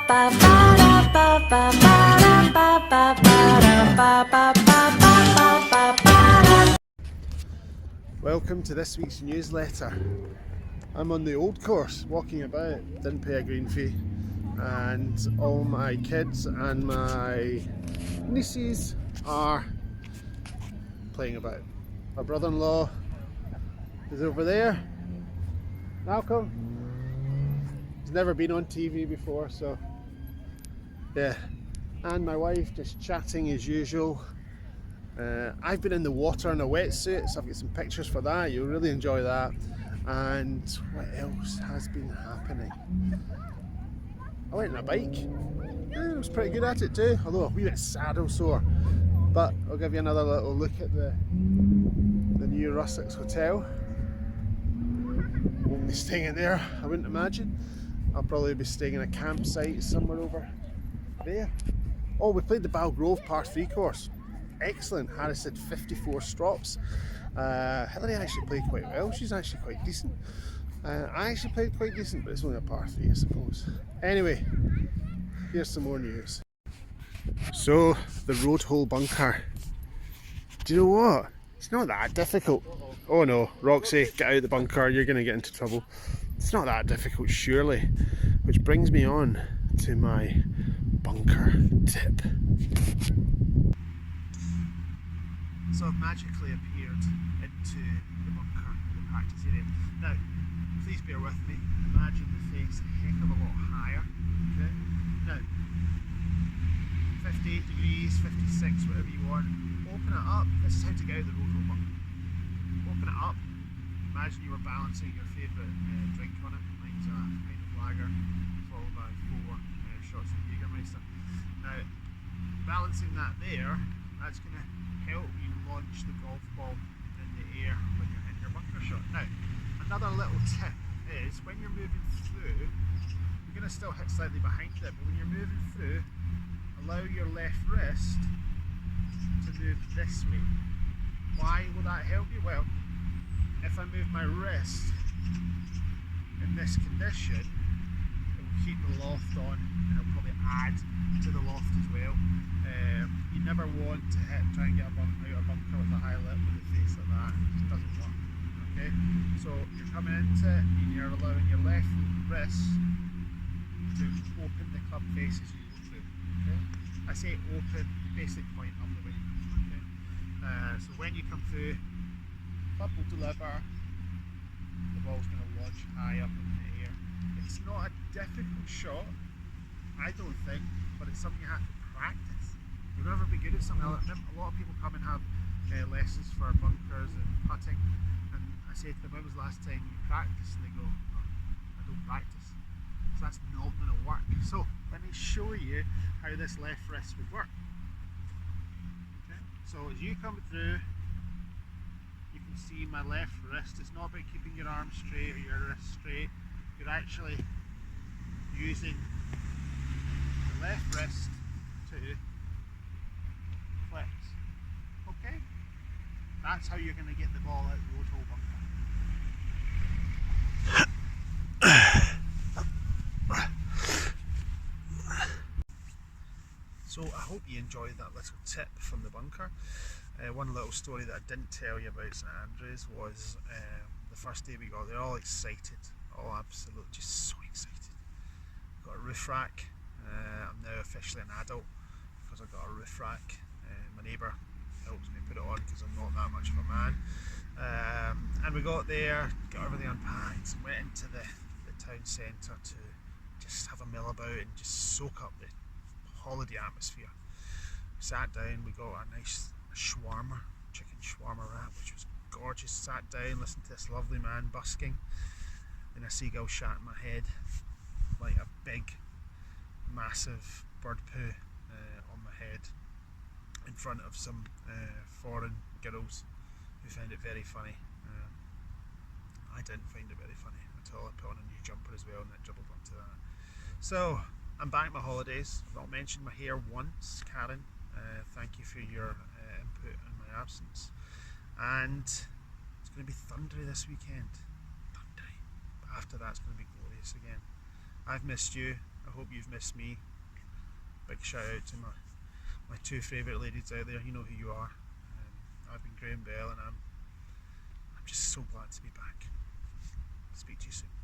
Welcome to this week's newsletter. I'm on the old course, walking about, didn't pay a green fee, and all my kids and my nieces are playing about. My brother-in-law is over there, Malcolm. He's never been on TV before, so yeah. And my wife just chatting as usual. I've been in the water in a wetsuit, so I've got some pictures for that. You'll really enjoy that. And what else has been happening? I went on a bike. Yeah, I was pretty good at it too, although a wee bit saddle sore. But I'll give you another little look at the new Russell's Hotel. Won't be staying in there, I wouldn't imagine. I'll probably be staying in a campsite somewhere over there. Oh, we played the Balgrove Par 3 course. Excellent. Harris had 54 strops. Hillary actually played quite well. She's actually quite decent. I actually played quite decent, but it's only a par 3, I suppose. Anyway, here's some more news. So, the road hole bunker. Do you know what? It's not that difficult. Oh no, Roxy, get out of the bunker, you're going to get into trouble. It's not that difficult, surely. Which brings me on to my bunker tip. So I've magically appeared into the bunker, the practice area. Now, please bear with me. Imagine the face a heck of a lot higher. Okay. Now, 58 degrees, 56, whatever you want. Open it up. This is how to get out of the road hole bunker. Open it up. Imagine you were balancing your favourite drink on it. Mine's a pint of lager, followed by 4 shots of Jägermeister. Now, balancing that there, that's going to help you launch the golf ball in the air when you're hitting your bunker shot. Now, another little tip is when you're moving through, you're going to still hit slightly behind it, but when you're moving through, allow your left wrist to move this way. Why will that help you? Well, if I move my wrist in this condition, it will keep the loft on and it'll probably add to the loft as well. You never want to try and get out a bunker with a high lip with a face like that. It just doesn't work. Okay? So you're coming into it and you're allowing your left wrist to open the club face as you go through. Okay? I say open, basically point up the way. Okay? So when you come through, club will deliver, the ball's going to launch high up in the air. It's not a difficult shot, I don't think, but it's something you have to practice. You'll never be good at something. A lot of people come and have lessons for bunkers and putting, and I say to them, when was the last time you practiced? And they go, oh, I don't practice. So that's not going to work. So let me show you how this left wrist would work. Okay. So as you come through, you can see my left wrist. It's not about keeping your arm straight or your wrist straight. You're actually using the left wrist to flex. Okay? That's how you're going to get the ball out of the road hole bunker. So I hope you enjoyed that little tip from the bunker. One little story that I didn't tell you about St Andrews was the first day we got there, all excited, all absolutely just so excited. Got a roof rack. I'm now officially an adult because I got a roof rack. My neighbour helps me put it on because I'm not that much of a man. And we got there, got everything unpacked, and went into the town centre to just have a mill about and just soak up the holiday atmosphere. Sat down, we got a nice shawarma, chicken shawarma wrap, which was gorgeous. Sat down, listened to this lovely man busking, and a seagull shat in my head like a big massive bird poo on my head in front of some foreign girls who found it very funny. I didn't find it very funny at all. I put on a new jumper as well and it dribbled onto that. So I'm back at my holidays. I've not mentioned my hair once, Karen. Thank you for your input in my absence. And it's going to be thundery this weekend. Thundery. But after that it's going to be glorious again. I've missed you. I hope you've missed me. Big shout out to my two favourite ladies out there. You know who you are. I've been Graham Bell, and I'm just so glad to be back. Speak to you soon.